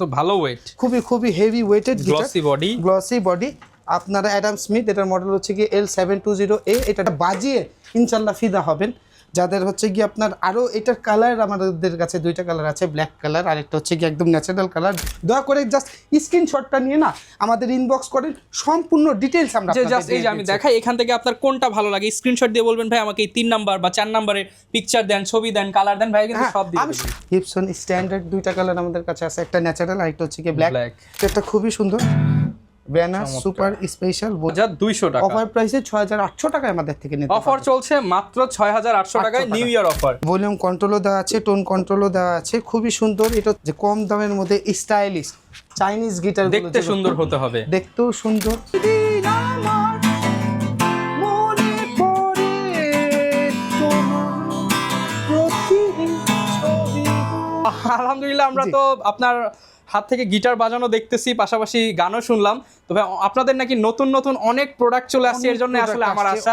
তো ভালো ওয়েট, খুবই খুবই heavy weighted guitar, glossy body. আপনারা অ্যাডাম স্মিথ, এটার মডেল হচ্ছে কি L720A। এটা বাজিয়ে ইনশাল্লাহ ফিদা হবেন। যাদের হচ্ছে কি আপনার আরও এটার কালার আমাদের কাছে দুইটা কালার আছে, ব্ল্যাক কালার আর একটা হচ্ছে কি একদম ন্যাচারাল কালার। দয়া করে জাস্ট স্ক্রিনশটটা নিয়ে না আমাদের ইনবক্স করেন, সম্পূর্ণ ডিটেইলস আমরা জাস্ট এই যে আমি দেখাই এখান থেকে আপনার কোনটা ভালো লাগে স্ক্রিনশট দিয়ে বলবেন ভাই আমাকে এই 3 নাম্বার বা 4 নাম্বারের পিকচার দেন, ছবি দেন, কালার দেন, ভাই কিন্তু সব দিয়ে দিবেন। গিবসন স্ট্যান্ডার্ড দুইটা কালার আমাদের কাছে আছে, একটা ন্যাচারাল আর একটা হচ্ছে কি ব্ল্যাক। এটা খুবই সুন্দর ব্যানার সুপার স্পেশাল 200 টাকা অফার প্রাইসে 6800 টাকায় আমাদের থেকে নিতে অফার চলছে মাত্র 6800 টাকায় নিউ ইয়ার অফার। ভলিউম কন্ট্রোলও দেওয়া আছে, টোন কন্ট্রোলও দেওয়া আছে, খুবই সুন্দর। এটা যে কম দামের মধ্যে স্টাইলিশ চাইনিজ গিটার, দেখতে সুন্দর হতে হবে, দেখতেও সুন্দর। আলহামদুলিল্লাহ আমরা তো আপনার হাত থেকে গিটার বাজানো দেখতেছি, পাশাপাশি গানও শুনলাম। তবে আপনাদের নাকি নতুন নতুন অনেক প্রোডাক্ট চলে আসছে, এর জন্য আসলে আমার আশা।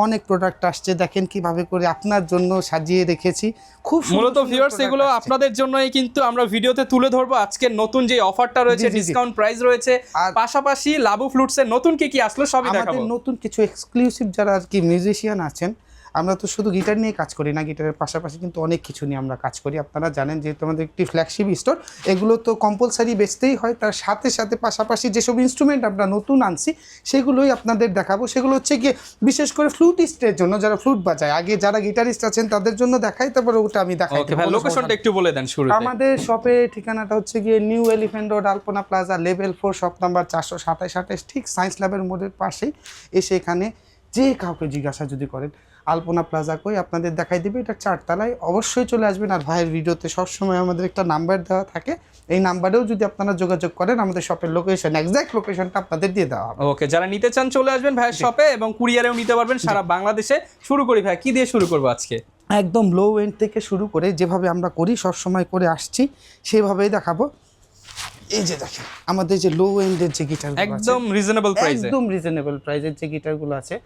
অনেক প্রোডাক্ট আসছে, দেখেন কিভাবে করে আপনার জন্য সাজিয়ে রেখেছি। খুব মূলত ভিউয়ার্স এগুলো আপনাদের জন্যই কিন্তু আমরা ভিডিওতে তুলে ধরবো। আজকে নতুন যে অফারটা রয়েছে, ডিসকাউন্ট প্রাইস রয়েছে, পাশাপাশি লাবু ফ্লুটসের নতুন কি আসলো সবই দেখাবো। আমাদের নতুন কিছু এক্সক্লুসিভ যারা আর কি মিউজিশিয়ান আছেন, আমরা তো শুধু গিটার নিয়ে কাজ করি না, গিটারের পাশাপাশি কিন্তু অনেক কিছু নিয়ে আমরা কাজ করি। আপনারা জানেন যেহেতু আমাদের একটি ফ্ল্যাগশিপ স্টোর, এগুলো তো কম্পালসারি বেচতেই হয়। তার সাথে সাথে পাশাপাশি যেসব ইনস্ট্রুমেন্ট আমরা নতুন আনছি সেগুলোই আপনাদের দেখাবো। সেগুলো হচ্ছে গিয়ে বিশেষ করে ফ্লুটিস্টের জন্য, যারা ফ্লুট বাজায়, আগে যারা গিটারিস্ট আছেন তাদের জন্য দেখাই, তারপরে ওটা আমি দেখাই। ওকে ভাই, লোকেশনটা একটু বলে দেন শুরুতে। আমাদের শপের ঠিকানাটা হচ্ছে গিয়ে নিউ এলিফ্যান্ট রোড, আলপনা প্লাজা, লেভেল 4, শপ নাম্বার 427, ঠিক সায়েন্স ল্যাবের মোড়ের পাশেই। এসে এখানে যে কাউকে জিজ্ঞাসা যদি করেন আলপনা প্লাজা কই, আপনাদের দেখাই দিবে। এটা 4 তলায়, অবশ্যই চলে আসবেন। আর ভাইয়ের ভিডিওতে সবসময় আমাদের একটা নাম্বার দেওয়া থাকে, এই নাম্বারেও যদি আপনারা যোগাযোগ করেন আমাদের শপের লোকেশন, এক্সাক্ট লোকেশনটা আপনাদের দিয়ে দেওয়া হবে। ওকে, যারা নিতে চান চলে আসবেন ভাইয়ের শপে, এবং কুরিয়ারেও নিতে পারবেন সারা বাংলাদেশে। শুরু করি ভাই, কি দিয়ে শুরু করবো আজকে? একদম লো এন্ড থেকে শুরু করে যেভাবে আমরা করি সবসময় করে আসছি সেভাবেই দেখাবো। এই যে দেখেন আমাদের যে লো এন্ডের যে গিটারগুলো একদম রিজনেবল প্রাইসে, একদম রিজনেবল প্রাইসের যে গিটারগুলো আছে,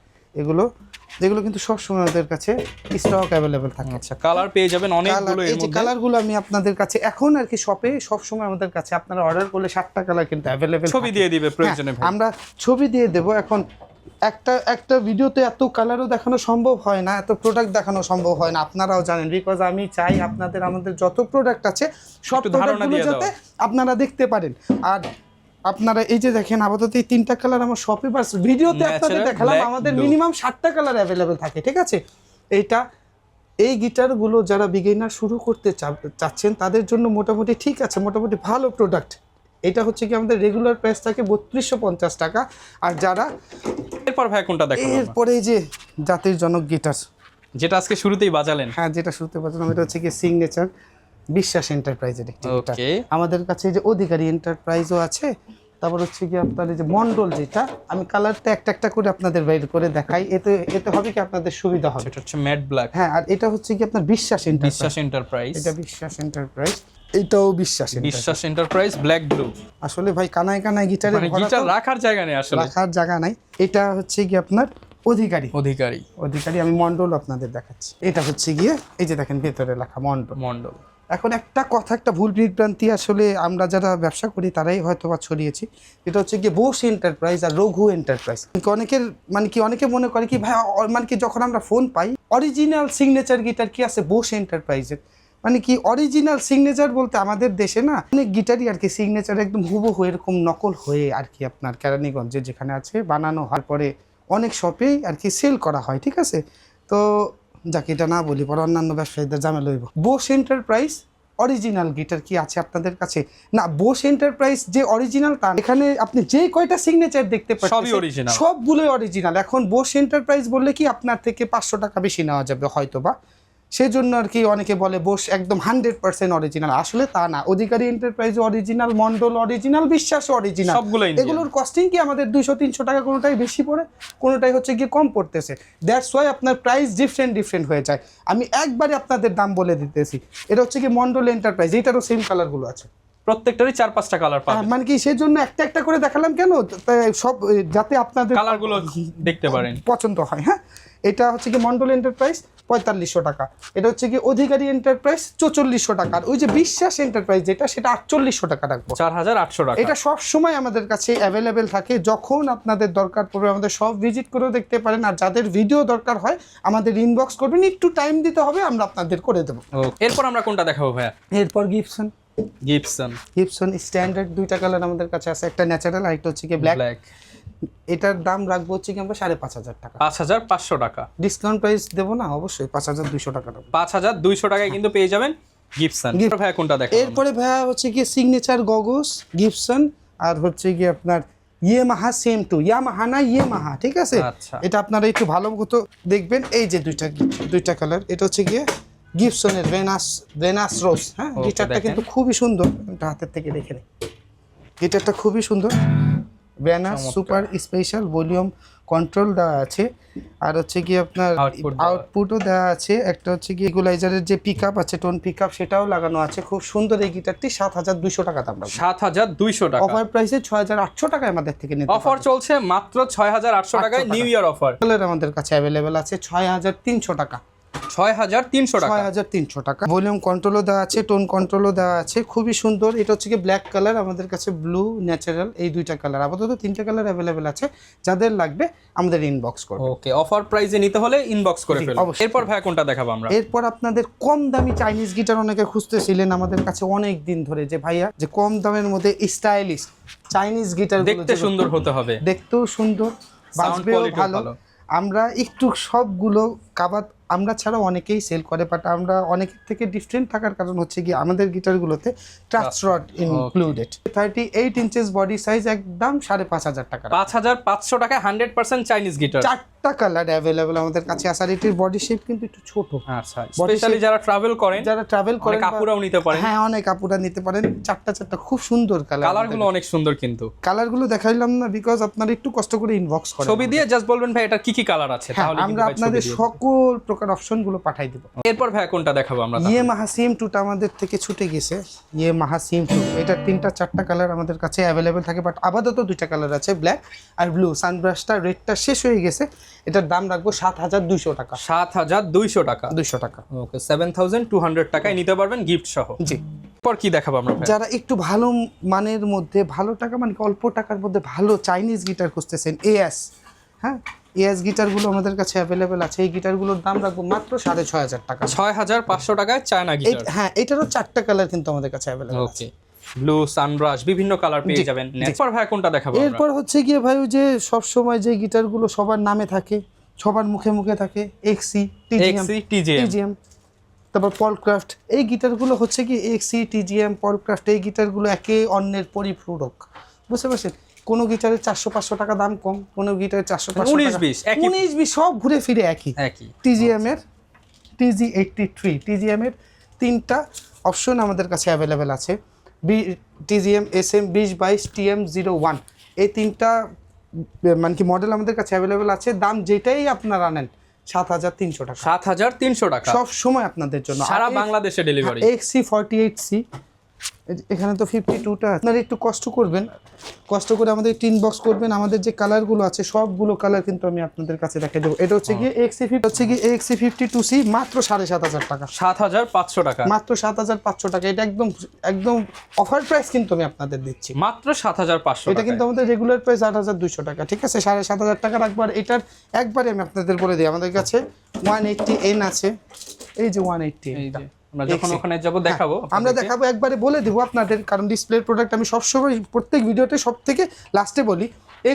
এগুলো কিন্তু সবসময় আমাদের কাছে স্টক অ্যাভেলেবেল থাকে। আচ্ছা, কালার পেয়ে যাবেন অনেকগুলো। এই যে কালারগুলো আমি আপনাদের কাছে এখন আর কি শপে সবসময় আমাদের কাছে আপনারা অর্ডার করলে 7টা কালার কিন্তু অ্যাভেলেবেল, ছবি দিয়ে দিবে প্রয়োজনে ভাই, আমরা ছবি দিয়ে দেব। এখন একটা ভিডিওতে এত কালারও দেখানো সম্ভব হয় না, এত প্রোডাক্ট দেখানো সম্ভব হয় না, আপনারাও জানেন। বিকজ আমি চাই আমাদের যত প্রোডাক্ট আছে সব প্রোডাক্টগুলো যাতে আপনারা দেখতে পারেন। আর আপনারা এই যে দেখেন আপাতত এই 3টা কালার আমার শপে, বাস ভিডিওতে আপনাদের দেখালাম। আমাদের মিনিমাম 7টা কালার অ্যাভেলেবেল থাকে, ঠিক আছে। এই গিটারগুলো যারা বিগিনার শুরু করতে চাচ্ছেন তাদের জন্য মোটামুটি ঠিক আছে, মোটামুটি ভালো প্রোডাক্ট। এটা হচ্ছে কি আমাদের রেগুলার প্রাইস থাকে 3250 টাকা। আর যারা এরপর ভাই কোনটা দেখাবো? এরপরে এই যে জাতির জনক গিটার, যেটা আজকে শুরুতেই বাজালেন। হ্যাঁ, যেটা শুরুতে বাজালাম, এটা হচ্ছে কি সিগনেচার বিশ্বাস এন্টারপ্রাইজের একটি গিটার। আমাদের কাছে যে অধিকারী এন্টারপ্রাইজও আছে, তারপর হচ্ছে কি আপনার এই যে মন্ডল, যেটা আমি কালারটা একটা করে আপনাদের বাইর করে দেখাই, এতে হবে কি আপনাদের সুবিধা হবে। এটা হচ্ছে ম্যাট ব্ল্যাক। হ্যাঁ, আর এটা হচ্ছে কি আপনার বিশ্বাস এন্টারপ্রাইজ, এটা বিশ্বাস এন্টারপ্রাইজ, এটাও বিশ্বাস এন্টারপ্রাইজ ব্ল্যাক ব্লু। আসলে ভাই কানায় গিটারে গিটার রাখার জায়গা নেই, আসলে রাখার জায়গা নাই। এটা হচ্ছে কি আপনার অধিকারী। আমি মন্ডল আপনাদের দেখাচ্ছি। এটা হচ্ছে গিয়ে এই যে দেখেন ভেতরে লেখা মন্ডল। এখন একটা ভুল বিভ্রান্তি আসলে আমরা যারা ব্যবসা করি তারাই হয়তো বা ছড়িয়েছি। এটা হচ্ছে গিয়ে বোস এন্টারপ্রাইজ আর রঘু এন্টারপ্রাইজ। অনেকে মনে করে কি ভাই, যখন আমরা ফোন পাই অরিজিনাল সিগনেচার গিটার কি আছে বোস এন্টারপ্রাইজের, অরিজিনাল সিগনেচার বলতে আমাদের দেশে না অনেক গিটারই আর কি সিগনেচার একদম হুবহু এরকম নকল হয়ে আর কি আপনার কেরানীগঞ্জে যেখানে আছে বানানো হওয়ার পরে অনেক শপেই আর কি সেল করা হয়, ঠিক আছে। তো যাকে এটা না বলি পরে অন্যান্য ব্যবসায়ীদের ঝামেলা হইব। বোস এন্টারপ্রাইজ অরিজিনাল গিটার কি আছে আপনাদের কাছে? না, বোস এন্টারপ্রাইজ যে অরিজিনাল তা এখানে আপনি যে কয়টা সিগনেচার দেখতে পাচ্ছেন সবগুলোই অরিজিনাল। এখন বোস এন্টারপ্রাইজ বললে কি আপনার থেকে 500 টাকা বেশি নেওয়া যাবে হয়তো বা, সেজন্য আর কি অনেকে বলে বোস একদম 100% অরিজিনাল। আসলে তা না, অধিকারী এন্টারপ্রাইজ অরিজিনাল, মন্ডল অরিজিনাল, বিশ্বাস অরিজিনাল, এগুলোর কস্টিং কি আমাদের 200-300 টাকা কোনোটাই বেশি পড়ে, কোনোটাই হচ্ছে গিয়ে কম পড়তেছে। দ্যাটস ওয়াই আপনার প্রাইস ডিফারেন্ট হয়ে যায়। আমি একবারে আপনাদের দাম বলে দিতেছি। এটা হচ্ছে কি মন্ডল এন্টারপ্রাইজ, এটারও সেম কালারগুলো আছে। প্রত্যেকটারই 4-5টা কালার পাবেন। মানে কি সেই জন্য একটা একটা করে দেখালাম কেন, সব যাতে আপনাদের কালারগুলো দেখতে পারেন, পছন্দ হয়। হ্যাঁ, এটা হচ্ছে কি মন্ডল এন্টারপ্রাইজ 4500 টাকা, এটা হচ্ছে কি অধিকারী এন্টারপ্রাইজ 4400 টাকা, আর ওই যে বিশ্বাস এন্টারপ্রাইজ যেটা সেটা 4800 টাকা রাখবো, 4800 টাকা। এটা সব সময় আমাদের কাছে অ্যাভেলেবেল থাকে, যখন আপনাদের দরকার পড়বে আমাদের সব ভিজিট করেও দেখতে পারেন, আর যাদের ভিডিও দরকার হয় আমাদের ইনবক্স করবেন, একটু টাইম দিতে হবে, আমরা আপনাদের করে দেবো। এরপর আমরা কোনটা দেখাবো ভাইয়া? এরপর গিবসন স্ট্যান্ডার্ড দুইটা কালার আমাদের কাছে আছে, একটা ন্যাচারাল আর একটা হচ্ছে কি ব্ল্যাক। এটার দাম রাখবো হচ্ছে কি আমরা 5500 টাকা, 5500 টাকা ডিসকাউন্ট প্রাইস দেবো না, অবশ্যই 5200 টাকা রাখবো। 5200 টাকায় কিন্তু পেয়ে যাবেন গিবসন। ভাইয়া কোনটা দেখাবো? এরপরে ভাইয়া হচ্ছে কি সিগনেচার গগলস গিবসন, আর হচ্ছে কি আপনার ইয়ামাহা সেম টু ইয়ামাহা না ইয়ামাহা, ঠিক আছে? এটা আপনারা একটু ভালো মতো দেখবেন, এই যে দুইটা কালার, এটা হচ্ছে গিয়ে গিবসনের ভেনাস রোজ। হ্যাঁ, গিটারটা কিন্তু খুবই সুন্দর, এটা হাতের থেকে দেখে নিই, গিটারটা খুবই সুন্দর, Venus super special volume control দেওয়া আছে, আর হচ্ছে কি আপনার আউটপুটও দেওয়া আছে, একটা হচ্ছে কি ইকুয়ালাইজারের যে পিকআপ আছে টোন পিকআপ সেটাও লাগানো আছে, খুব সুন্দর। এই গিটারটি 7200 টাকা দাম, 7200 টাকা অফার প্রাইসে 6800 টাকায় আমাদের থেকে নিতে অফার চলছে, মাত্র 6800 টাকায় নিউ ইয়ার অফার। কালার আমাদের কাছে অ্যাভেলেবেল আছে 6300 টাকা, 6300 টাকা, 6300 টাকা। ভলিউম কন্ট্রোলও দেওয়া আছে, টোন কন্ট্রোলও দেওয়া আছে, খুবই সুন্দর। এটা হচ্ছে কি ব্ল্যাক কালার, আমাদের কাছে ব্লু, ন্যাচারাল, এই দুইটা কালার, আপাতত 3টা কালার অ্যাভেলেবেল আছে, যাদের লাগবে আমাদের ইনবক্স করবে। ওকে, অফার প্রাইসে নিতে হলে ইনবক্স করে ফেলুন। এরপর ভাই কোনটা দেখাবো আমরা? এরপর আপনাদের কম দামি চাইনিজ গিটার অনেকে খুঁজতেছিলেন আমাদের কাছে অনেক দিন ধরে, যে ভাইয়া যে কম দামের মধ্যে স্টাইলিশ চাইনিজ গিটার, দেখতে সুন্দর হতে হবে, দেখতেও সুন্দর, বাজবেও ভালো। আমরা একটু সবগুলো কাবাত আমরা ছাড়া অনেকেই সেল করে, বাট আমরা অনেকের থেকে ডিফারেন্ট থাকার কারণ হচ্ছে কি আমাদের গিটারগুলোতে touch rod included, 38 inches body size, একদম 5500 টাকা, 5500 টাকা 100% চাইনিজ গিটার। 4টা কালার অ্যাভেলেবল আমাদের কাছে আছে, আর এটির বডি শেপ কিন্তু একটু ছোট। আচ্ছা, স্পেশালি যারা ট্রাভেল করেন, কাপুরাও নিতে পারেন। হ্যাঁ, অনেক কাপুরা নিতে পারেন। 4টা খুব সুন্দর কালার, কালারগুলো অনেক সুন্দর, কিন্তু কালারগুলো দেখাইলাম না বিকজ আপনারা একটু কষ্ট করে ইনবক্স করেন, ছবি দিয়ে জাস্ট বলবেন ভাই এটা কি কি কালার আছে, তাহলে আমরা আপনাদের সকল প্রকার অপশনগুলো পাঠাই দেব। এরপর ভাই কোনটা দেখাবো আমরা? ইয়ামাহা সিম2 টা আমাদের থেকে ছুটে গেছে, ইয়ামাহা সিম2, এটা 3টা-4টা কালার আমাদের কাছে অ্যাভেলেবেল থাকে, বাট আপাতত 2টা কালার আছে, ব্ল্যাক আর ব্লু। সানব্রাশটা রেডটা শেষ হয়ে গেছে, এটার দাম রাখবো 7200 টাকা, 7200 টাকা, 200 টাকা। ওকে, 7200 টাকায় নিতে পারবেন গিফট সহ। জি। এরপর কি দেখাবো আমরা? যারা একটু ভালো মানের মধ্যে, ভালো টাকা মানে অল্প টাকার মধ্যে ভালো চাইনিজ গিটার খুঁজতেছেন, এএস, হ্যাঁ, এএস গিটারগুলো আমাদের কাছে অ্যাভেলেবেল আছে। এই গিটারগুলোর দাম রাখবো মাত্র 6500 টাকা, 6500 টাকায় চায়না গিটার। হ্যাঁ, এটারও 4টা কালার কিন্তু আমাদের কাছে অ্যাভেলেবেল আছে। ওকে, ব্লু, সানব্রাশ, বিভিন্ন কালার পেয়ে যাবেন। এরপর ভাই কোনটা দেখাবো? এরপর হচ্ছে গিয়ে ভাই ওই যে সব সময় যে গিটারগুলো সবার নামে থাকে, সবার মুখে মুখে থাকে, এক্সি, টিজিএম, তারপর পলক্রাফট, এই গিটারগুলো হচ্ছে কি এক্সি, টিজিএম, পলক্রাফট, এই গিটারগুলো একে অন্যের পরিপূরক, বুঝতে পারছেন? কোনো গিটারের 400-500 টাকা দাম কম, কোনো গিটারের 400-500 19-20 সব ঘুরে ফিরে একই। টিজিএম এর TG83, টিজিএম এর 3টা অপশন আমাদের কাছে অ্যাভেলেবেল আছে, টিজিএম SM 2022, TM01, এই 3টা মানে কি মডেল আমাদের কাছে অ্যাভেলেবেল আছে। দাম যেটাই আপনারা নেন 7300 টাকা, 7300 টাকা সব সময় আপনাদের জন্য, সারা বাংলাদেশে ডেলিভারি। XC48C, এখানে তো 52টা, আপনারা একটু কষ্ট করবেন, কষ্ট করে আমাদের একটু ইনবক্স করবেন, আমাদের যে কালারগুলো আছে সবগুলো কালার কিন্তু আমি আপনাদের কাছে দেখাই দেবো। এটা হচ্ছে গিয়ে XC52C, মাত্র 7500 টাকা, 7500 টাকা, মাত্র 7500 টাকা। এটা একদম অফার প্রাইস কিন্তু আমি আপনাদের দিচ্ছি, মাত্র 7500 টাকা। এটা কিন্তু আমাদের রেগুলার প্রাইস 8200 টাকা, ঠিক আছে? 7500 টাকা রাখবো। আর এটার একবারে আমি আপনাদের বলে দিই, আমাদের কাছে 180N আছে, এই যে 180N, আমরা যখন ওখানে যাব দেখাবো, আমরা দেখাবো, একবারে বলে দেবো আপনাদের, কারণ ডিসপ্লের প্রোডাক্ট আমি সবসময় প্রত্যেক ভিডিওতে সব থেকে লাস্টে বলি।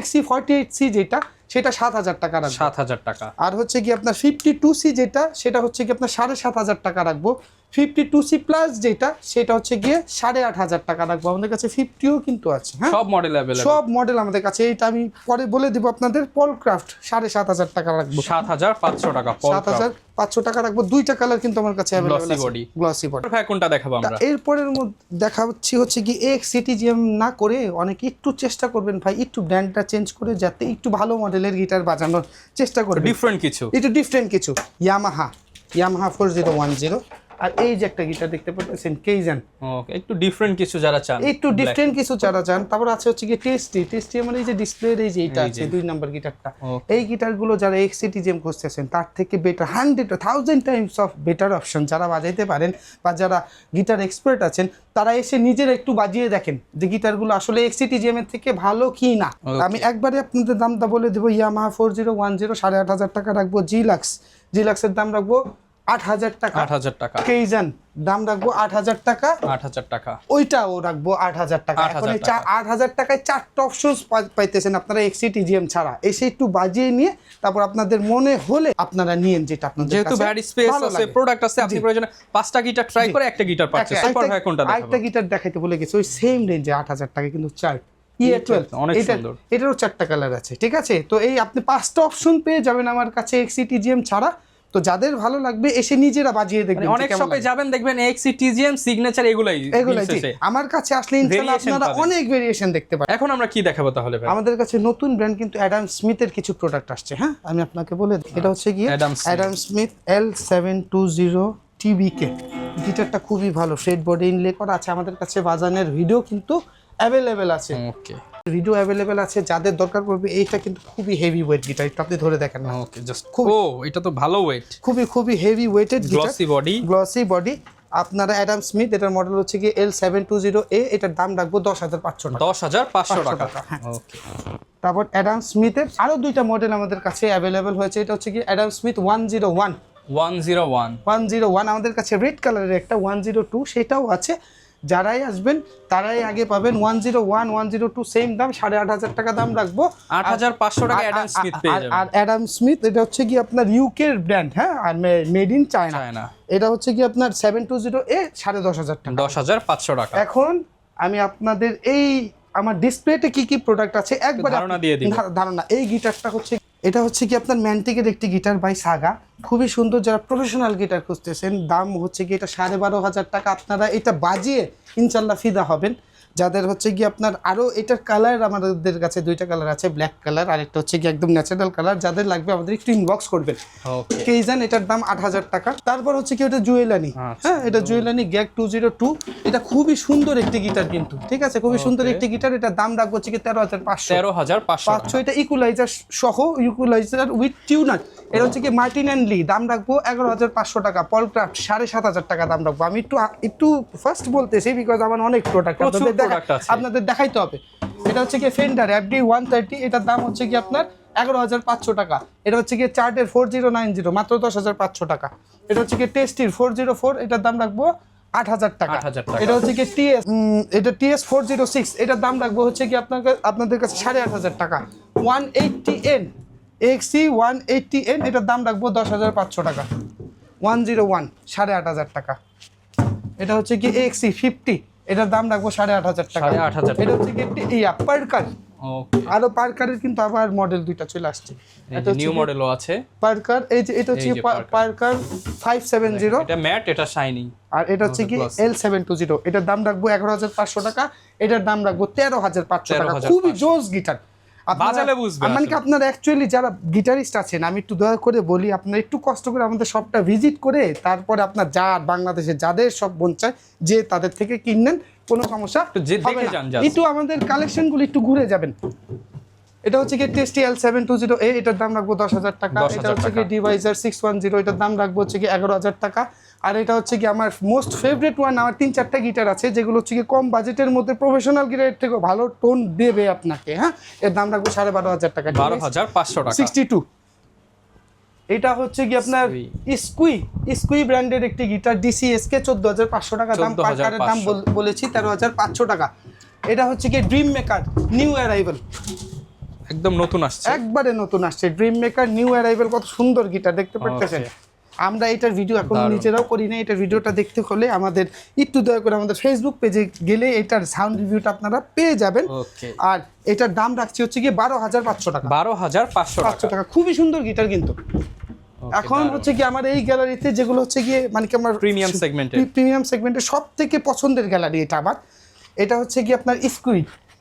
XC48C যেটা, সেটা 7000 টাকা রাখবো, 7000 টাকা। আর হচ্ছে কি আপনার 52C যেটা, সেটা হচ্ছে কি আপনার 7500 টাকা রাখবো। 52C প্লাস যেটা, সেটা হচ্ছে গিয়ে 8500 টাকা রাখবো। আমাদের কাছে 50ও কিন্তু আছে, হ্যাঁ, সব মডেল अवेलेबल, সব মডেল আমাদের কাছে। এইটা আমি পরে বলে দিব আপনাদের। পলক্রাফট 7500 টাকা রাখবো, 7500 টাকা, 7500 টাকা রাখবো। 2টা কালার কিন্তু আমার কাছে अवेलेबल আছে, গ্লসি বডি। ভাই কোনটা দেখাবো আমরা? এরপরের মধ্যে দেখাচ্ছি হচ্ছে কি XCTGM না করে অনেকে একটু চেষ্টা করবেন ভাই, একটু ব্র্যান্ডটা চেঞ্জ করে যাতে একটু ভালো মডেলের গিটার বাজানোর চেষ্টা করবেন, ডিফারেন্ট কিছু, একটু ডিফারেন্ট কিছু। ইয়ামাহা 4010, আর এই যে একটা গিটার দেখতে পাচ্ছেন কেইজান, ওকে একটু ডিফারেন্ট কিছু যারা চান, একটু ডিফারেন্ট কিছু যারা চান। তারপর আছে হচ্ছে কি টেস্টি মানে এই যে ডিসপ্লের এই যে এটা আছে 2 নাম্বার গিটারটা, এই গিটারগুলো যারা এক্সিটিজিএম খুঁজতেছেন তার থেকে better 100,000 Times of better option যারা বাজাইতে পারেন বা যারা গিটার এক্সপার্ট আছেন তারা এসে নিজেরা একটু বাজিয়ে দেখেন যে গিটারগুলো আসলে এক্সিটিজিএম এর থেকে ভালো কি না। আমি একবারে আপনাদের দামটা বলে দেবো, ইয়ামাহা 4010 8,500 টাকা রাখবো, জিলাক্সের দাম রাখবো 8,000 টাকা, 8,000 টাকা, কেইজান দাম রাখবো 8,000 টাকা, 8,000 টাকা, ওইটাও রাখবো 8,000 টাকা। এখন 8,000 টাকায় 4টা অপশন পাইতেছেন আপনারা এক্সিটিজিএম ছাড়া। এসে একটু বাজিয়ে নিয়ে তারপর আপনাদের মনে হলে আপনারা নিয়েন, যেটা আপনাদের যেহেতু ভ্যারি স্পেস আছে, প্রোডাক্ট আছে, আপনি প্রয়োজনে 5টা গিটার ট্রাই করে একটা গিটার পারচেজ সুপার হয়। কোনটা দেখাবো? আরেকটা গিটার দেখাইতে ভুলে গেছি, ওই সেম রেঞ্জে 8,000 টাকা কিন্তু 4 EA12 অনেক সুন্দর, এটারও 4টা কালার আছে, ঠিক আছে? তো এই আপনি 5টা অপশন পেয়ে যাবেন আমার কাছে এক্সিটিজিএম ছাড়া। তো যাদের ভালো লাগবে এসে নিজেরা বাজিয়ে দেখবেন। অনেক শপে যাবেন দেখবেন এক্সিটিজিএম সিগনেচার এগুলাই আমার কাছে আসলে ইনশাআল্লাহ আপনারা অনেক ভেরিয়েশন দেখতে পাবেন। এখন আমরা কি দেখাবো তাহলে ভাই? আমাদের কাছে নতুন ব্র্যান্ড কিন্তু অ্যাডাম স্মিথের কিছু প্রোডাক্ট আসছে। হ্যাঁ, আমি আপনাকে বলে দিই, এটা হচ্ছে কি অ্যাডাম স্মিথ L720 TBK গিটারটা খুবই ভালো, ফ্রেড বডি ইনলে করা আছে। আমাদের কাছে বাজানের ভিডিও কিন্তু অ্যাভেলেবেল আছে, ওকে ভিডিও অ্যাভেলেবেল আছে, যাদের দরকার পড়বে। এইটা কিন্তু খুবই হেভি ওয়েট গিটার, এটা আপনি ধরে দেখেন না, ওকে জাস্ট ও এটা তো ভালো ওয়েট, খুবই heavy weighted guitar, glossy body. আপনারা অ্যাডাম স্মিথ, এটার মডেল হচ্ছে কি L720A, এটার দাম রাখবো 10,500 টাকা, 10,500 টাকা। ওকে। তারপর অ্যাডাম স্মিথের আরো 2টা মডেল আমাদের কাছে অ্যাভেলেবেল হয়েছে। এটা হচ্ছে কি অ্যাডাম স্মিথ 101 আমাদের কাছে রেড কালারের একটা 102 সেটাও আছে। যারাই আসবেন তারাই আগে পাবেন 101 102 সেম দাম, 8,500 টাকা দাম রাখবো, 8,500 টাকা অ্যাডাম স্মিথ পেয়ে যাবেন। আর অ্যাডাম স্মিথ এটা হচ্ছে কি আপনার ইউকে ব্র্যান্ড, হ্যাঁ, আর মেড ইন চায়না। এটা হচ্ছে কি আপনার 720A 10,500 টাকা, 10,500 টাকা। এখন আমি আপনাদের এই আমার ডিসপ্লেতে কি কি প্রোডাক্ট আছে একবার ধারণা দিয়ে দিই। ধারণা, এই গিটারটা হচ্ছে, এটা হচ্ছে কি আপনার ম্যান্টিকের একটি গিটার বাই সাগা, খুবই সুন্দর। যারা প্রফেশনাল গিটার খুঁজতেছেন, দাম হচ্ছে কি এটা 12,500 টাকা। আপনারা এটা বাজিয়ে ইনশাল্লাহ ফিদা হবেন। যাদের হচ্ছে কি আপনার আরও এটার কালার আমাদের কাছে 2টা কালার আছে, ব্ল্যাক কালার আর একটা হচ্ছে কি একদম ন্যাচারাল কালার। যাদের লাগবে আমাদের একটু ইনবক্স করবেন। কেইজান এটার দাম 8,000 টাকা। তারপর হচ্ছে কি ওটা জুয়েলানি, হ্যাঁ, এটা জুয়েলানি গ্যাগ 202, এটা খুবই সুন্দর একটি গিটার কিন্তু, ঠিক আছে, খুবই সুন্দর একটি গিটার। এটার দাম রাখবো হচ্ছে কি 13,500। এটা ইকুয়ালাইজার সহ, ইকুয়ালাইজার উইথ টিউনার। এটা হচ্ছে কি মার্টিন অ্যান্ড লি, দাম রাখবো 11,500 টাকা। পলক্রাফট 7,500 টাকা দাম রাখবো। আমি একটু ফার্স্ট বলতেছি বিকজ আমার অনেক প্রোডাক্ট আপনাদের দেখাইতে হবে। এটা হচ্ছে কি ফেন্ডার FD 130, এটার দাম হচ্ছে কি আপনার 11,500 টাকা। এটা হচ্ছে কি চার্টের 4090, মাত্র 10,500 টাকা। এটা হচ্ছে কি টেস্টির 404, এটার দাম রাখবো 8,000 টাকা। এটা হচ্ছে কি TS 406, এটার দাম রাখবো হচ্ছে কি আপনাদের কাছে 8,500 টাকা। 180N XC 180N, এটার দাম রাখবো 10,500 টাকা। 101 8,500 টাকা। এটা হচ্ছে কি XC 50, এটার দাম রাখবো 8,500 টাকা। এটা হচ্ছে কি পার্কার, আরো পার্কারের কিন্তু আবার মডেল 2টা চলে আসছে, এটা নিউ মডেলও আছে পার্কার। এই যে এটা হচ্ছে পার্কার 570, এটা ম্যাট, এটা শাইনি। আর এটা হচ্ছে কি L720, এটার দাম রাখবো 11,500 টাকা। এটার দাম রাখবো 13,500 টাকা। খুবই জোস গিটার, বাজালে বুঝবেন। মানে কি আপনারা অ্যাকচুয়ালি যারা গিটারিস্ট আছেন, আমি একটু দয়া করে বলি, আপনারা একটু কষ্ট করে আমাদের শপটা ভিজিট করে তারপরে আপনার বাংলাদেশে যাদের সব মন চায় যে তাদের থেকে কিনেন, কোনো সমস্যা একটু আমাদের কালেকশনগুলো একটু ঘুরে যাবেন। এটা হচ্ছে কি টেস্টি L720A, এটার দাম রাখবো 10,000 টাকা। এটা হচ্ছে কি ডিভাইজার 610, এটার দাম রাখবো হচ্ছে কি 11,000 টাকা। আর এটা হচ্ছে কি আমার মোস্ট ফেভারিট ওয়ান, আমার 3-4টা গিটার আছে যেগুলো হচ্ছে কি কম বাজেটের মধ্যে প্রফেশনাল গিটারের থেকে ভালো টোন দেবে আপনাকে, হ্যাঁ, এর দাম রাখবো 12,500 টাকা, 12,500 টাকা। 62, এটা হচ্ছে কি আপনার স্কুই ব্র্যান্ডের একটি গিটার DCSK 14,500 টাকা দাম। পার্কারের দাম বলেছি 13,500 টাকা। এটা হচ্ছে কি ড্রিম মেকার নিউ অ্যারাইভাল, একদম নতুন আসছে, একবারে নতুন আসছে ড্রিম মেকার নিউ অ্যারাইভাল। কত সুন্দর গিটার দেখতে পাচ্ছেন। আমরা এটার ভিডিও এখন নিজেরাও করি না, এটার ভিডিওটা দেখতে হলে আমাদের একটু দয়া করে আমাদের ফেসবুক পেজে গেলে এটার সাউন্ড রিভিউটা আপনারা পেয়ে যাবেন। আর এটার দাম রাখছি হচ্ছে কি 12,500 টাকা, 12,500 টাকা। খুবই সুন্দর গিটার কিন্তু। এখন হচ্ছে কি আমার এই গ্যালারিতে যেগুলো হচ্ছে গিয়ে মানে কি আমার প্রিমিয়াম সেগমেন্টের সব থেকে পছন্দের গ্যালারি এটা আমার। এটা হচ্ছে কি আপনার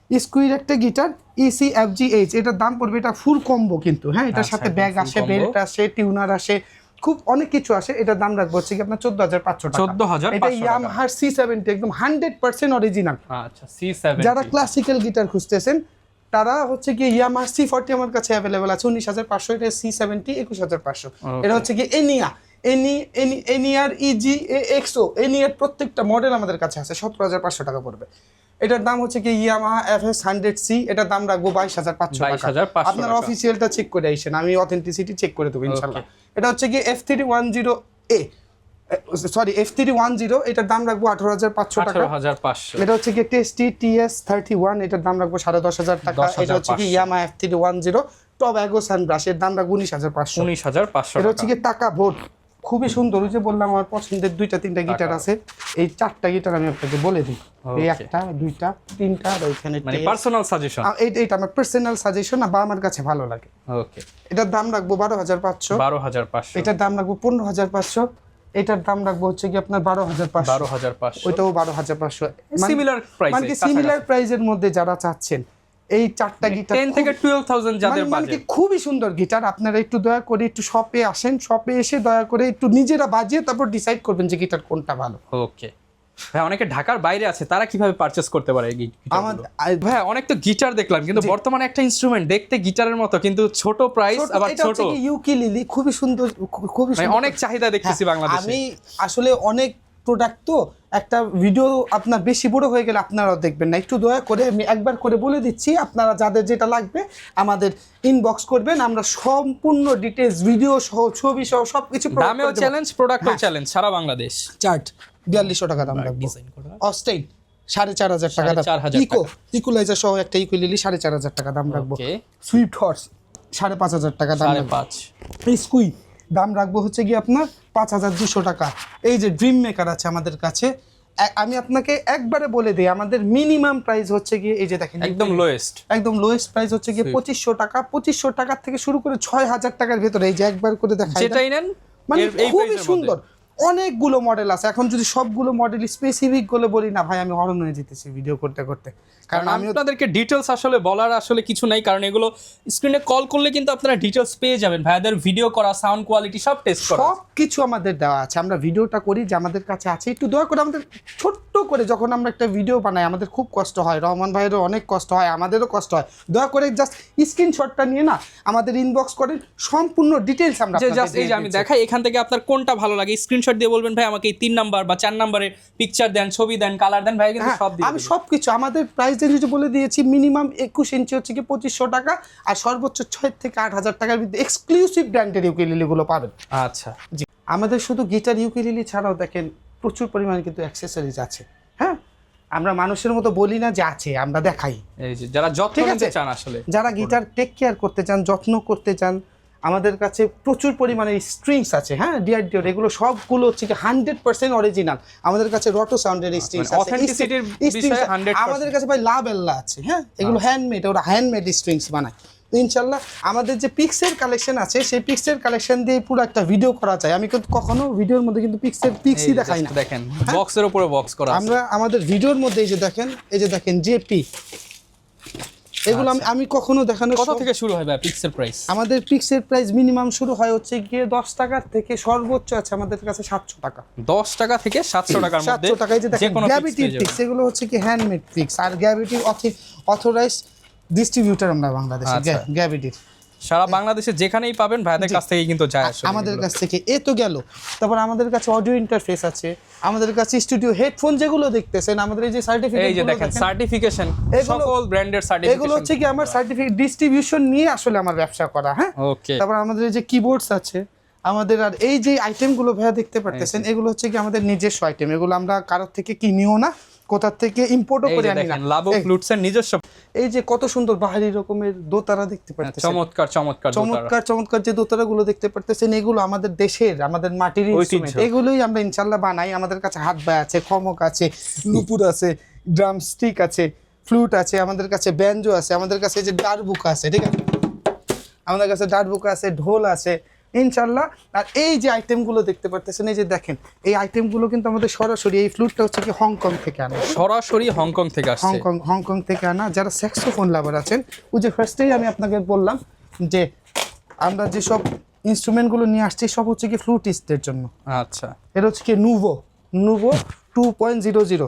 স্কুইর একটা গিটার ECFGH, এটার দাম পড়বে, এটা ফুল কম্বো কিন্তু, হ্যাঁ, এটার সাথে ব্যাগ আসে, বেল্ট আসে, টিউনার আসে, খুব অনেক কিছু আসে। এটার দাম রাখবো হচ্ছে কি আপনার 14,500 টাকা। 14,500 এটা ইয়ামাহার C70 একদম 100% অরিজিনাল। আচ্ছা C70 যারা ক্লাসিক্যাল গিটার খুঁজতেছেন তারা হচ্ছে কি ইয়ামাহা C40 আমার কাছে অ্যাভেলেবল আছে 19,500, এটা C70 21,500। এটা হচ্ছে কি এনিয়ার ইজি এক্সো এনিয়ার প্রত্যেকটা মডেল আমাদের কাছে আছে 17,500 টাকা পড়বে। এটার দাম হচ্ছে কি ইয়ামাহা FS 100C, এটার দাম রাখবো 22,500 টাকা। আপনার অফিসিয়ালটা চেক করে আইসেন, আমি অথেন্টিসিটি চেক করে দেবো ইনশাআল্লাহ। এটা হচ্ছে কি F310A সরি F310, এটার দাম রাখবো 18,500 টাকা। 18,500। এটা হচ্ছে কি টেস্টি TS31, এটার দাম রাখবো 10,500 টাকা। এটা হচ্ছে কি ইয়ামাহা F310 টব্যাগো সানব্রাশ, এর দাম রাখবো 19,500। 19,500 এটা হচ্ছে কি টাকা ভোট, খুবই সুন্দর। ওই যে বললাম আমার পছন্দের 2-3টা গিটার আছে, এই 4টা গিটার আমি আপনাকে বলে দিই। এই 1টা 2টা 3টা আর ওইখানে মানে পার্সোনাল সাজেশন। এইটা আমার পার্সোনাল সাজেশন বা আমার কাছে ভালো লাগে। ওকে, এটার দাম রাখবো 12,500। 12,500। এটার দাম রাখবো 15,500। এটার দাম রাখবো হচ্ছে কি আপনার 12,500। 12,500, ওইটাও 12,500। সিমিলার প্রাইস, মানে কি সিমিলার প্রাইজের মধ্যে যারা চাচ্ছেন এই 4টা গিটার 10 থেকে 12,000 যাদের মানে কি বাজেট, খুবই সুন্দর গিটার। আপনারা একটু দয়া করে একটু শপে আসেন, শপে এসে দয়া করে একটু নিজেরা বাজিয়ে তারপর ডিসাইড করবেন যে গিটার কোনটা ভালো। ওকে ভাই, অনেকে ঢাকার বাইরে আছে, তারা কিভাবে পারচেজ করতে পারে এই গিটারগুলো? ভাই অনেক তো গিটার দেখলাম, কিন্তু বর্তমানে একটা ইনস্ট্রুমেন্ট দেখতে গিটারের মতো কিন্তু ছোট প্রাইস, আবার এটা ছোট হচ্ছে কি ইউকেলেলে, খুবই সুন্দর, খুবই মানে সুন্দর। অনেক চাহিদা দেখতেছি হ্যাঁ, বাংলাদেশে। আমি আসলে অনেক প্রোডাক্ট তো একটা ভিডিও আপনার বেশি বড় হয়ে গেলে আপনারাও দেখবেন না। একটু দয়া করে আমি একবার করে বলে দিচ্ছি, আপনারা যাদের যেটা লাগবে আমাদের ইনবক্স করবেন, আমরা সম্পূর্ণ ডিটেইলস ভিডিও সহ ছবি সহ সবকিছু দামেও চ্যালেঞ্জ, প্রোডাক্টও চ্যালেঞ্জ, সারা বাংলাদেশ। চার্ট 4200 টাকা দাম রাখবো। অস্টেইন 4,500 টাকা দাম। 4,500 ইকুলাইজার সহ একটা ইকুয়েলি 4,500 টাকা দাম রাখবো। ওকে, সুইফট হর্স 5,500 টাকা দাম রাখবো। 5,500। স্কুই দাম রাখবো হচ্ছে কি আপনার 5,200 টাকা। এই যে ড্রিম মেকার আছে আমাদের কাছে, আমি আপনাকে একবারে বলে দিই, আমাদের মিনিমাম প্রাইস হচ্ছে কি এই যে দেখেন একদম লোয়েস্ট প্রাইস হচ্ছে কি 2,500 টাকা। 2,500 টাকা থেকে শুরু করে 6,000 টাকার ভিতরে এই যে একবার করে দেখাই, যেটাই নেন মানে খুবই সুন্দর। অনেকগুলো মডেল আছে, এখন যদি সবগুলো মডেল স্পেসিফিক গুলো বলি না ভাই, আমি হরণ হয়ে যেতেছি ভিডিও করতে করতে, কারণ আমি আপনাদেরকে ডিটেলস আসলে বলার আসলে কিছু নাই, কারণ এগুলো স্ক্রিনে কল করলে কিন্তু আপনারা ডিটেলস পেয়ে যাবেন। ভাইয়াদের ভিডিও করা, সাউন্ড কোয়ালিটি সব টেস্ট করা, সব কিছু আমাদের দেওয়া আছে। আমরা ভিডিওটা করি যে আমাদের কাছে আছে, একটু দয়া করে আমাদের ছোট্ট করে যখন আমরা একটা ভিডিও বানাই আমাদের খুব কষ্ট হয়, রহমান ভাইয়েরও অনেক কষ্ট হয়, আমাদেরও কষ্ট হয়। দয়া করে জাস্ট স্ক্রিনশটটা নিয়ে না আমাদের ইনবক্স করেন, সম্পূর্ণ ডিটেলস আমরা জাস্ট এই যে আমি দেখাই, এখান থেকে আপনার কোনটা ভালো লাগে স্ক্রিনশট দিয়ে বলবেন ভাই আমাকে এই 3 নাম্বার বা 4 নাম্বারের পিকচার দেন, ছবি দেন, কালার দেন, ভাই কিন্তু সব দিয়ে আমি সবকিছু আমাদের প্রাইস রেঞ্জ বলে দিয়েছি। মিনিমাম 21 ইঞ্চি হচ্ছে কি 2,500 টাকা, আর সর্বোচ্চ 6 থেকে 8,000 টাকার মধ্যে এক্সক্লুসিভ ব্র্যান্ডের ইউকেলেলে গুলো পাবেন। আচ্ছা জি, আমাদের শুধু গিটার ইউকেলেলে ছাড়াও দেখেন প্রচুর পরিমাণে কিন্তু অ্যাকসেসরিজ আছে। হ্যাঁ, আমরা মানুষের মতো বলি না যে আছে, আমরা দেখাই। এই যে যারা যত্ন নিতে চান, আসলে যারা গিটার টেক কেয়ার করতে চান, যত্ন করতে চান, আমাদের কাছে প্রচুর পরিমাণে স্ট্রিংস আছে। হ্যাঁ, ডিআরডিওর এগুলো সবগুলো হচ্ছে কি 100% অরিজিনাল। আমাদের কাছে রটো সাউন্ডের স্ট্রিংস আছে, অথেন্টিসিটির বিষয়ে 100%। আমাদের কাছে ভাই লাবেল্লা আছে। হ্যাঁ, এগুলো হ্যান্ডমেড, ওরা হ্যান্ডমেড স্ট্রিংস বানায়। তো ইনশাল্লাহ আমাদের যে পিক্সের কালেকশন আছে, সেই পিক্সের কালেকশন দিয়ে পুরো একটা ভিডিও করা যায়। আমি কিন্তু কখনো ভিডিওর মধ্যে কিন্তু পিক্সই দেখাই না। দেখেন বক্সের উপরে বক্স করা আছে। আমরা আমাদের ভিডিওর মধ্যে এই যে দেখেন জেপি, এগুলো আমি কখনো দেখানো। কত থেকে শুরু হয় ভাই পিক্সের প্রাইস? আমাদের পিক্সের প্রাইস মিনিমাম শুরু হয় হচ্ছে গিয়ে 10 টাকা থেকে, সর্বোচ্চ আছে আমাদের কাছে 700 টাকা। 10 টাকা থেকে 700 টাকার মধ্যে 700 টাকায় যে দেখেন গ্র্যাভিটির পিক্স, এগুলো হচ্ছে কি হ্যান্ডমেড পিক্স, আর গ্র্যাভিটির অথরাইজড ডিস্ট্রিবিউটর আমরা বাংলাদেশে। গ্র্যাভিটির সারা বাংলাদেশে যেখানেই পাবেন ভাইদের কাছ থেকে কিন্তু যায় আসলে। আমাদের কাছ থেকে এ তো গেল, তারপর আমাদের কাছে অডিও ইন্টারফেস আছে, আমাদের কাছে স্টুডিও হেডফোন যেগুলো দেখতেছেন, আমাদের এই যে সার্টিফিকেট, এই যে দেখেন সার্টিফিকেশন, সকল ব্র্যান্ডের সার্টিফিকেশন, এগুলো হচ্ছে কি আমার সার্টিফিকেট ডিস্ট্রিবিউশন নিয়ে আসলে আমার ব্যবসা করা। হ্যাঁ, ওকে। তারপর আমাদের এই যে কিবোর্ডস আছে আমাদের, আর এই যে আইটেমগুলো ভাইয়া দেখতে পারতেছেন, এগুলো হচ্ছে কি আমাদের নিজস্ব আইটেম। এগুলো আমরা কারোর থেকে কিনিও না, কোথা থেকে ইম্পোর্টও করে আনি না। লাভো ফ্লুটসের নিজস্ব। এই যে কত সুন্দর বাহারি রকমের দোতারা দেখতে পারতেছেন, চমৎকার যে দোতারাগুলো দেখতে পারতেছেন, এগুলো আমাদের দেশের, আমাদের মাটির ইনস্ট্রুমেন্ট। এগুলোই আমরা ইনশাআল্লাহ বানাই। আমাদের কাছে হাত বাই আছে, খমক আছে, নুপুর আছে, ড্রাম স্টিক আছে, ফ্লুট আছে, আমাদের কাছে ব্যাঞ্জো আছে, আমাদের কাছে যে ডারবুকা আছে, ঠিক আছে, আমাদের কাছে ডারবুকা আছে, ঢোল আছে ইনশাল্লাহ। আর এই যে আইটেমগুলো দেখতে পারতেছেন, এই যে দেখেন এই আইটেমগুলো কিন্তু আমাদের সরাসরি, এই ফ্লুটটা হচ্ছে কি হংকং থেকে আনা, সরাসরি হংকং থেকে আসছে। হংকং থেকে আনা। যারা স্যাক্সোফোন লাভার আছেন, ওই যে ফার্স্টেই আমি আপনাকে বললাম যে আমরা যেসব ইনস্ট্রুমেন্টগুলো নিয়ে আসছি সব হচ্ছে কি ফ্লুটিস্টদের জন্য। আচ্ছা, এটা হচ্ছে কি নুভো 2.00,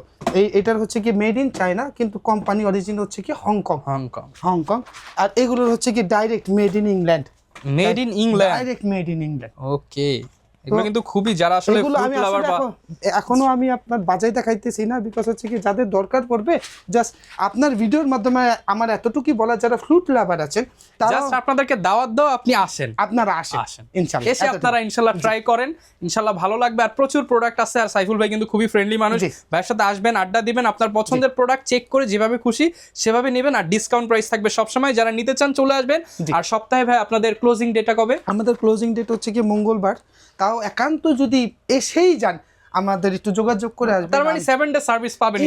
এটার হচ্ছে কি মেড ইন চায়না, কিন্তু কোম্পানি অরিজিন হচ্ছে কি হংকং। আর এগুলোর হচ্ছে কি direct made in England. Direct made in England. Okay, এগুলো কিন্তু খুবই, যারা আসলে এগুলো আমি এখনো আমি আপনার বাজাই দেখাইতেছি না, বিকজ হচ্ছে কি যাদের দরকার পড়বে, জাস্ট আপনার ভিডিওর মাধ্যমে আমার এতটুকুই বলা, যারা ফ্লুট লাভার আছেন তারা জাস্ট আপনাদেরকে দাওয়াত দাও, আপনি আসেন, আপনারা আসেন ইনশাআল্লাহ, এসে আপনারা ইনশাআল্লাহ ট্রাই করেন, ইনশাআল্লাহ ভালো লাগবে। আর প্রচুর প্রোডাক্ট আছে, আর সাইফুল ভাই কিন্তু খুবই ফ্রেন্ডলি মানুষ, ভাইয়ের সাথে আসবেন, আড্ডা দিবেন, আপনার পছন্দের প্রোডাক্ট চেক করে যেভাবে খুশি সেভাবে নেবেন, আর ডিসকাউন্ট প্রাইস থাকবে সবসময়, যারা নিতে চান চলে আসবেন। আর সপ্তাহে ভাই আপনাদের ক্লোজিং ডেটা কবে? আমাদের ক্লোজিং ডেট হচ্ছে কি মঙ্গলবার, তাও একান্ত যদি এসেই যান আমাদের একটু যোগাযোগ করে আসবেন। তার মানে 7 ডে সার্ভিস পাবেন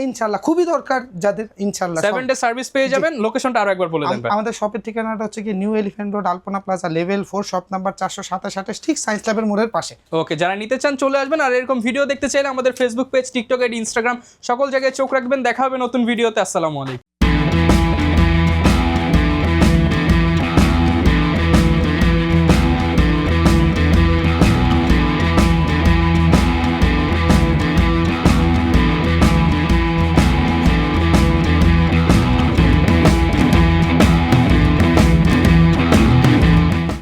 ইনশাআল্লাহ, খুবই দরকার যাদের, ইনশাআল্লাহ 7 ডে সার্ভিস পেয়ে যাবেন। লোকেশনটা আরো একবার বলে দেন ভাই। আমাদের শপের ঠিকানাটা হচ্ছে কি নিউ এলিফ্যান্ট রোড, আলপনা প্লাজা, লেভেল 4, শপ নাম্বার 427, ঠিক সায়েন্স ল্যাবের মোড়ের পাশে। ওকে, যারা নিতে চান চলে আসবেন। আর এরকম ভিডিও দেখতে চাইলে আমাদের ফেসবুক পেজ, টিকটক, ইনস্টাগ্রাম সকল জায়গায় চোখ রাখবেন। দেখা হবে নতুন ভিডিওতে। আসসালামু আলাইকুম।